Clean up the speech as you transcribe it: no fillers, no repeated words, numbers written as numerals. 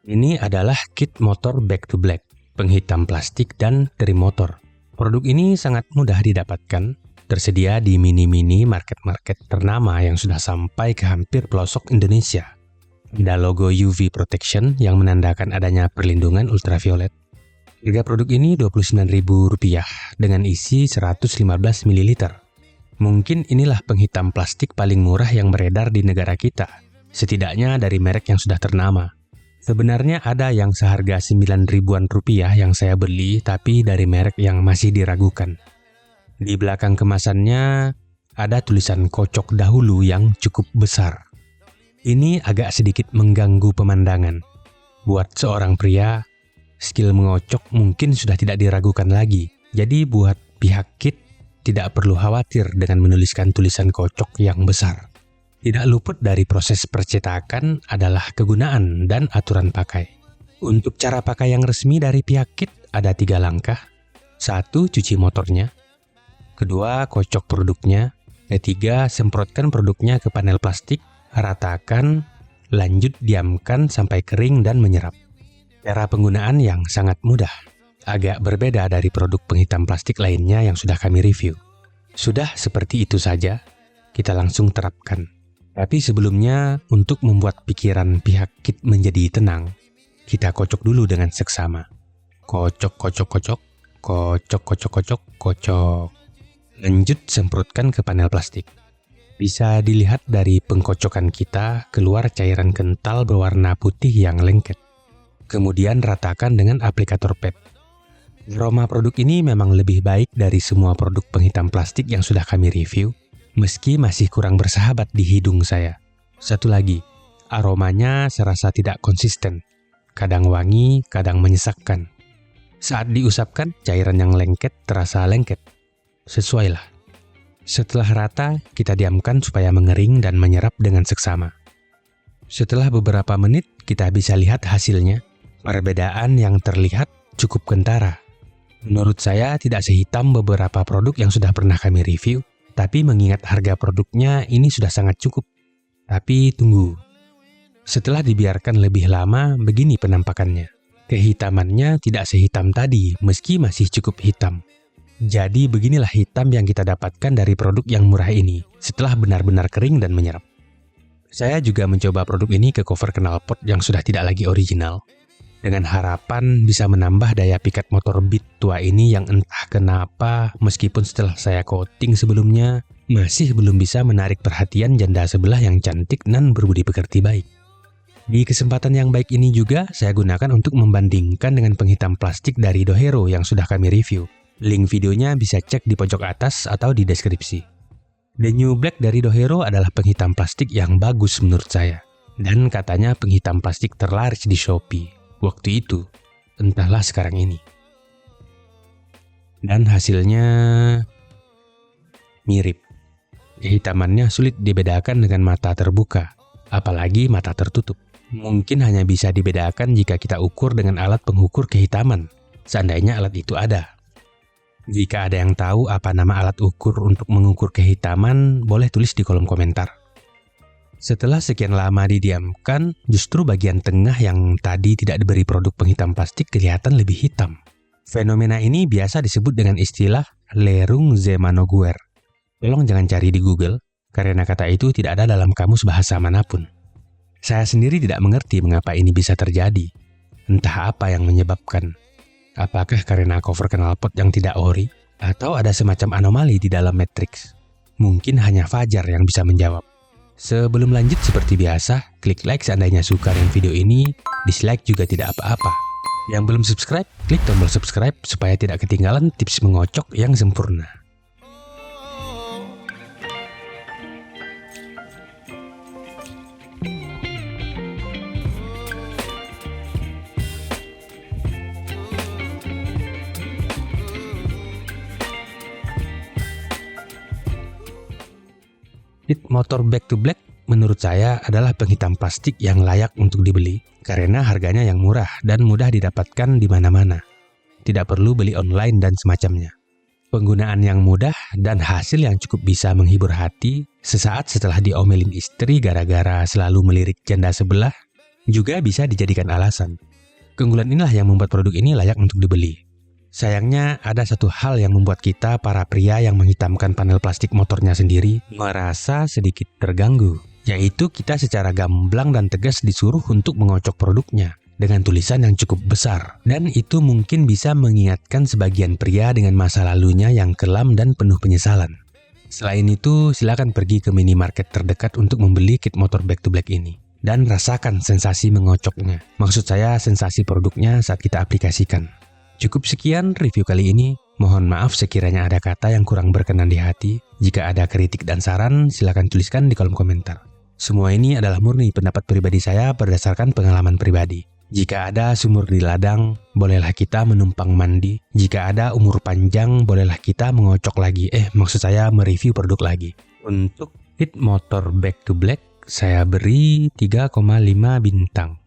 Ini adalah kit motor Back to Black, penghitam plastik dan trim motor. Produk ini sangat mudah didapatkan, tersedia di mini-mini market-market ternama yang sudah sampai ke hampir pelosok Indonesia. Ada logo UV Protection yang menandakan adanya perlindungan ultraviolet. Harga produk ini Rp29.000 dengan isi 115 ml. Mungkin inilah penghitam plastik paling murah yang beredar di negara kita, setidaknya dari merek yang sudah ternama. Sebenarnya ada yang seharga 9 ribuan rupiah yang saya beli, tapi dari merek yang masih diragukan. Di belakang kemasannya ada tulisan kocok dahulu yang cukup besar. Ini agak sedikit mengganggu pemandangan. Buat seorang pria, skill mengocok mungkin sudah tidak diragukan lagi. Jadi buat pihak kit tidak perlu khawatir dengan menuliskan tulisan kocok yang besar. Tidak luput dari proses percetakan adalah kegunaan dan aturan pakai. Untuk cara pakai yang resmi dari pihak kit ada 3 langkah. 1. Cuci motornya. 2. Kocok produknya. 3. Semprotkan produknya ke panel plastik, ratakan, lanjut diamkan sampai kering dan menyerap. Cara penggunaan yang sangat mudah. Agak berbeda dari produk penghitam plastik lainnya yang sudah kami review. Sudah seperti itu saja, kita langsung terapkan. Tapi sebelumnya, untuk membuat pikiran pihak kit menjadi tenang, kita kocok dulu dengan seksama. Kocok, kocok, kocok, kocok, kocok, kocok, kocok. Lanjut semprotkan ke panel plastik. Bisa dilihat dari pengkocokan kita keluar cairan kental berwarna putih yang lengket. Kemudian ratakan dengan aplikator pad. Aroma produk ini memang lebih baik dari semua produk penghitam plastik yang sudah kami review, meski masih kurang bersahabat di hidung saya. Satu lagi, aromanya serasa tidak konsisten. Kadang wangi, kadang menyesakkan. Saat diusapkan, cairan yang lengket terasa lengket. Sesuailah. Setelah rata, kita diamkan supaya mengering dan menyerap dengan seksama. Setelah beberapa menit, kita bisa lihat hasilnya. Perbedaan yang terlihat cukup kentara. Menurut saya tidak sehitam beberapa produk yang sudah pernah kami review, tapi mengingat harga produknya ini sudah sangat cukup. Tapi tunggu. Setelah dibiarkan lebih lama, begini penampakannya. Kehitamannya tidak sehitam tadi, meski masih cukup hitam. Jadi beginilah hitam yang kita dapatkan dari produk yang murah ini, setelah benar-benar kering dan menyerap. Saya juga mencoba produk ini ke cover knalpot yang sudah tidak lagi original, dengan harapan bisa menambah daya pikat motor Beat tua ini yang entah kenapa, meskipun setelah saya coating sebelumnya, masih belum bisa menarik perhatian janda sebelah yang cantik dan berbudi pekerti baik. Di kesempatan yang baik ini juga, saya gunakan untuk membandingkan dengan penghitam plastik dari Dohero yang sudah kami review. Link videonya bisa cek di pojok atas atau di deskripsi. The New Black dari Dohero adalah penghitam plastik yang bagus menurut saya. Dan katanya penghitam plastik terlaris di Shopee waktu itu, entahlah sekarang ini. Dan hasilnya mirip. Kehitamannya sulit dibedakan dengan mata terbuka, apalagi mata tertutup. Mungkin hanya bisa dibedakan jika kita ukur dengan alat pengukur kehitaman, seandainya alat itu ada. Jika ada yang tahu apa nama alat ukur untuk mengukur kehitaman, boleh tulis di kolom komentar. Setelah sekian lama didiamkan, justru bagian tengah yang tadi tidak diberi produk penghitam plastik kelihatan lebih hitam. Fenomena ini biasa disebut dengan istilah lerung Zemanoguer. Tolong jangan cari di Google, karena kata itu tidak ada dalam kamus bahasa manapun. Saya sendiri tidak mengerti mengapa ini bisa terjadi. Entah apa yang menyebabkan. Apakah karena cover knalpot yang tidak ori? Atau ada semacam anomali di dalam matriks? Mungkin hanya Fajar yang bisa menjawab. Sebelum lanjut seperti biasa, klik like seandainya suka dengan video ini, dislike juga tidak apa-apa. Yang belum subscribe, klik tombol subscribe supaya tidak ketinggalan tips mengocok yang sempurna. Kit motor Back to Black menurut saya adalah penghitam plastik yang layak untuk dibeli karena harganya yang murah dan mudah didapatkan di mana-mana. Tidak perlu beli online dan semacamnya. Penggunaan yang mudah dan hasil yang cukup bisa menghibur hati sesaat setelah diomelin istri gara-gara selalu melirik janda sebelah, juga bisa dijadikan alasan. Keunggulan inilah yang membuat produk ini layak untuk dibeli. Sayangnya, ada satu hal yang membuat kita, para pria yang menghitamkan panel plastik motornya sendiri, merasa sedikit terganggu, yaitu kita secara gamblang dan tegas disuruh untuk mengocok produknya dengan tulisan yang cukup besar. Dan itu mungkin bisa mengingatkan sebagian pria dengan masa lalunya yang kelam dan penuh penyesalan. Selain itu, silakan pergi ke minimarket terdekat untuk membeli kit motor Back to Black ini. Dan rasakan sensasi mengocoknya. Maksud saya sensasi produknya saat kita aplikasikan. Cukup sekian review kali ini. Mohon maaf sekiranya ada kata yang kurang berkenan di hati. Jika ada kritik dan saran, silakan tuliskan di kolom komentar. Semua ini adalah murni pendapat pribadi saya berdasarkan pengalaman pribadi. Jika ada sumur di ladang, bolehlah kita menumpang mandi. Jika ada umur panjang, bolehlah kita mengocok lagi. Maksud saya mereview produk lagi. Untuk kit motor Back to Black, saya beri 3,5 bintang.